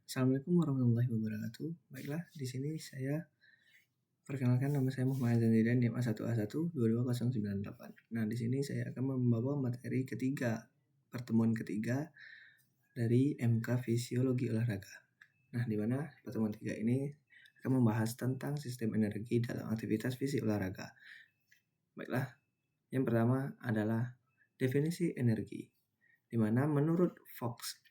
Assalamualaikum warahmatullahi wabarakatuh. Baiklah, di sini saya perkenalkan, nama saya Muhammad Azanzidan, NIM A1A1220098. Nah, di sini saya akan membawa materi ketiga, pertemuan ketiga dari MK Fisiologi Olahraga. Nah, di mana pertemuan ketiga ini akan membahas tentang sistem energi dalam aktivitas fisik olahraga. Baiklah, yang pertama adalah definisi energi, di mana menurut Fox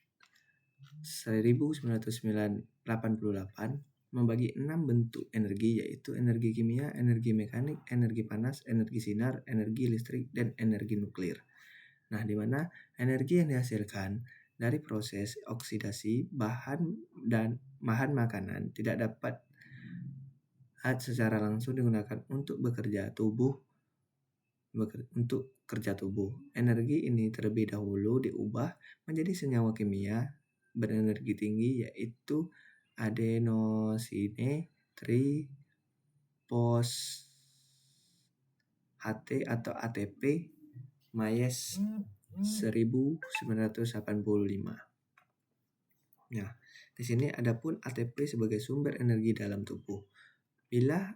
1988 membagi 6 bentuk energi, yaitu energi kimia, energi mekanik, energi panas, energi sinar, energi listrik, dan energi nuklir. Nah, di mana energi yang dihasilkan dari proses oksidasi bahan makanan tidak dapat secara langsung digunakan untuk kerja tubuh. Energi ini terlebih dahulu diubah menjadi senyawa kimia berenergi tinggi, yaitu adenosine triphosphate atau ATP Mayes 1985. Nah, di sini adapun ATP sebagai sumber energi dalam tubuh. Bila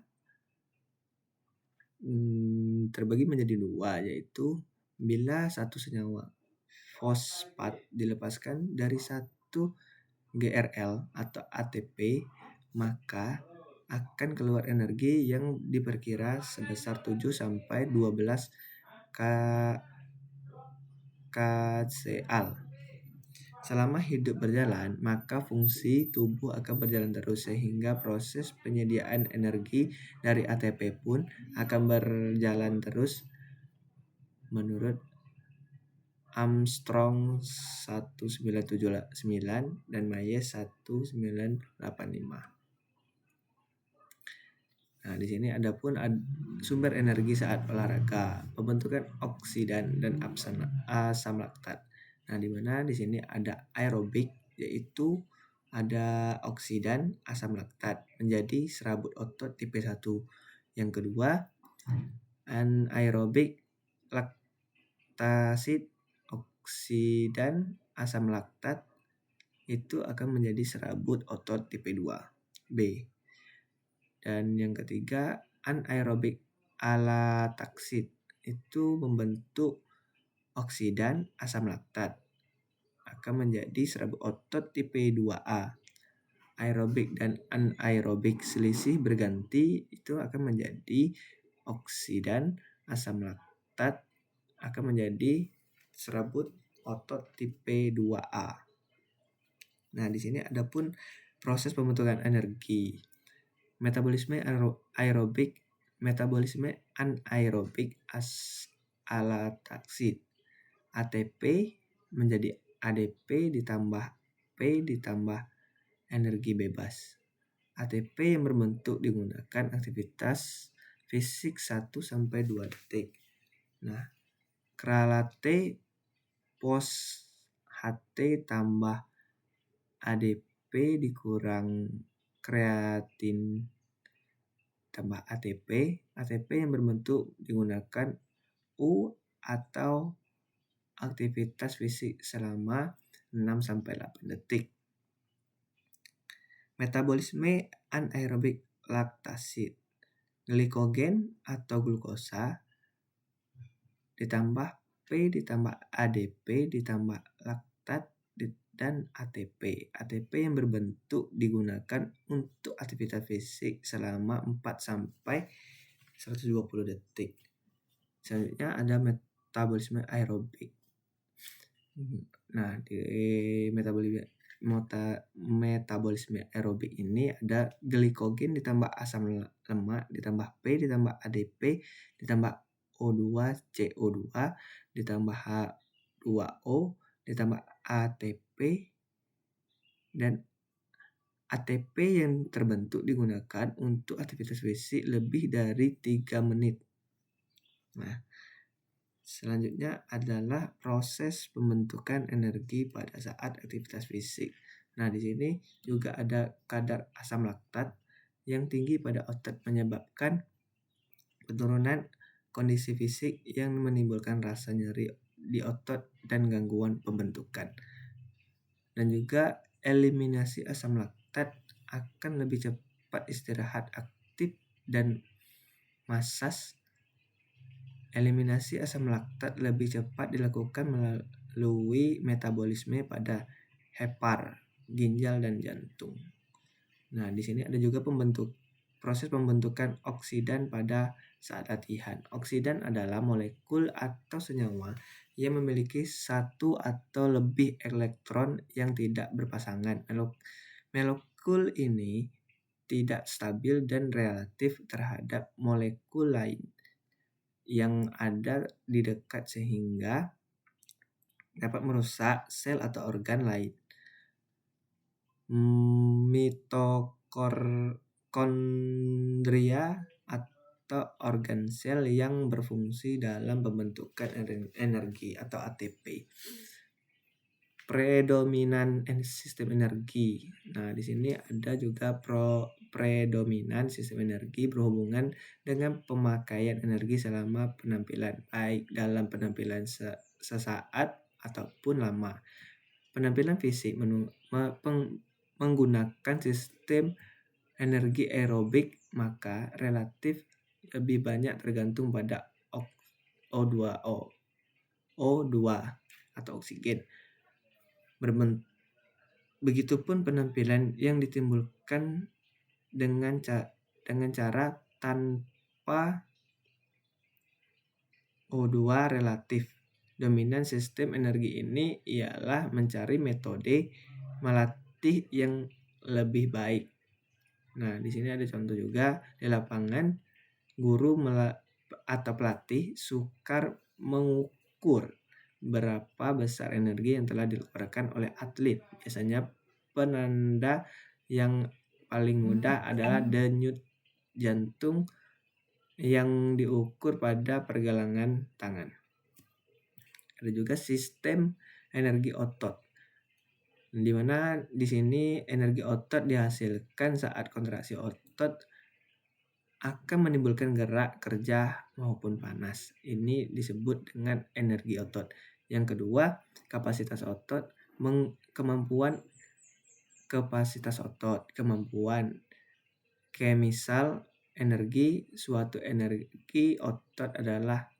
terbagi menjadi dua, yaitu bila satu senyawa fosfat dilepaskan dari satu GRL atau ATP, maka akan keluar energi yang diperkira sebesar 7 sampai 12 kcal. Selama hidup berjalan, maka fungsi tubuh akan berjalan terus, sehingga proses penyediaan energi dari ATP pun akan berjalan terus menurut Armstrong 1979 dan Mayes 1985. Nah, di sini adapun sumber energi saat olahraga, pembentukan oksidan dan asam laktat. Nah, di mana di sini ada aerobik, yaitu ada oksidan asam laktat menjadi serabut otot tipe 1. Yang kedua, anaerobik laktasid, oksidan asam laktat itu akan menjadi serabut otot tipe 2B. Dan yang ketiga, anaerobik alataksid itu membentuk oksidan asam laktat akan menjadi serabut otot tipe 2A. Aerobik dan anaerobik selisih berganti itu akan menjadi oksidan asam laktat akan menjadi serabut otot tipe 2A. Nah, di sini adapun proses pembentukan energi, metabolisme aerobik, metabolisme anaerobik alataksid. ATP menjadi ADP ditambah P ditambah energi bebas. ATP yang berbentuk digunakan aktivitas fisik 1 sampai 2 detik. Nah, kralate pos HT tambah ADP dikurang kreatin tambah ATP. ATP yang berbentuk digunakan U atau aktivitas fisik selama 6 sampai 8 detik. Metabolisme anaerobik laktasid, glikogen atau glukosa ditambah P ditambah ADP ditambah laktat dan ATP. ATP yang berbentuk digunakan untuk aktivitas fisik selama 4 sampai 120 detik. Selanjutnya ada metabolisme aerobik. Nah, di metabolisme aerobik ini ada glikogen ditambah asam lemak ditambah P ditambah ADP ditambah O2 CO2 ditambah H2O ditambah ATP, dan ATP yang terbentuk digunakan untuk aktivitas fisik lebih dari 3 menit. Nah, selanjutnya adalah proses pembentukan energi pada saat aktivitas fisik. Nah, di sini juga ada kadar asam laktat yang tinggi pada otot menyebabkan penurunan kondisi fisik yang menimbulkan rasa nyeri di otot dan gangguan pembentukan. Dan juga eliminasi asam laktat akan lebih cepat istirahat aktif dan massas. Eliminasi asam laktat lebih cepat dilakukan melalui metabolisme pada hepar, ginjal dan jantung. Nah, di sini ada juga proses pembentukan oksidan pada saat latihan. Oksidan adalah molekul atau senyawa yang memiliki satu atau lebih elektron yang tidak berpasangan. Molekul ini tidak stabil dan relatif terhadap molekul lain yang ada di dekat sehingga dapat merusak sel atau organ lain. Mitokondria atau organ sel yang berfungsi dalam pembentukan energi atau ATP. Predominan sistem energi. Nah, di sini ada juga predominan sistem energi berhubungan dengan pemakaian energi selama penampilan, baik dalam penampilan sesaat ataupun lama. Penampilan fisik menggunakan sistem energi aerobik, maka relatif lebih banyak tergantung pada O2 atau oksigen. Begitupun penampilan yang ditimbulkan dengan cara tanpa O2 relatif. Dominan sistem energi ini ialah mencari metode melatih yang lebih baik. Nah, di sini ada contoh juga di lapangan, guru atau pelatih sukar mengukur berapa besar energi yang telah dikeluarkan oleh atlet. Biasanya penanda yang paling mudah adalah denyut jantung yang diukur pada pergelangan tangan. Ada juga sistem energi otot, di mana di sini energi otot dihasilkan saat kontraksi otot akan menimbulkan gerak, kerja maupun panas. Ini disebut dengan energi otot. Yang kedua, kapasitas otot, kemampuan kemisal energi. Suatu energi otot adalah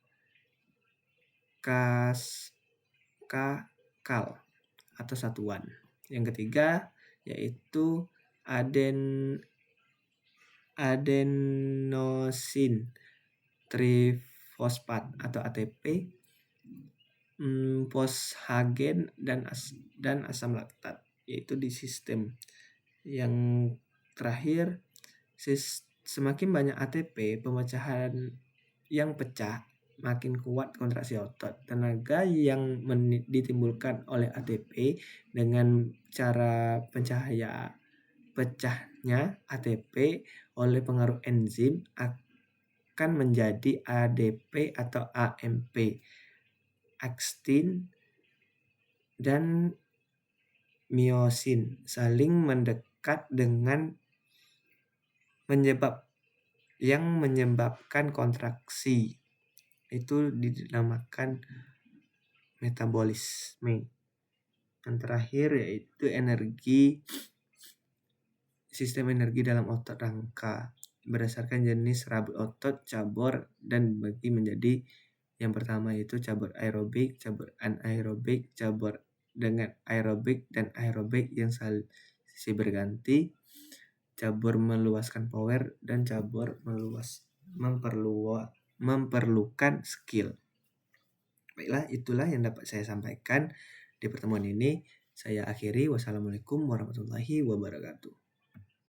kal atau satuan. Yang ketiga yaitu adenosin trifosfat atau ATP, fosfagen dan asam laktat, yaitu di sistem. Yang terakhir, semakin banyak ATP, pemecahan yang pecah makin kuat kontraksi otot. Tenaga yang ditimbulkan oleh ATP dengan cara pecahnya ATP oleh pengaruh enzim akan menjadi ADP atau AMP. Aktin dan miosin saling mendekat dengan menyebabkan kontraksi. Itu dinamakan metabolisme. Yang terakhir yaitu sistem energi dalam otot rangka berdasarkan jenis rabut otot, cabur, dan bagi menjadi yang pertama yaitu cabur aerobik, cabur anaerobik, cabur dengan aerobik dan aerobik yang silih berganti, cabur meluaskan power, dan cabur memerlukan skill. Baiklah, itulah yang dapat saya sampaikan di pertemuan ini. Saya akhiri. Wassalamualaikum warahmatullahi wabarakatuh.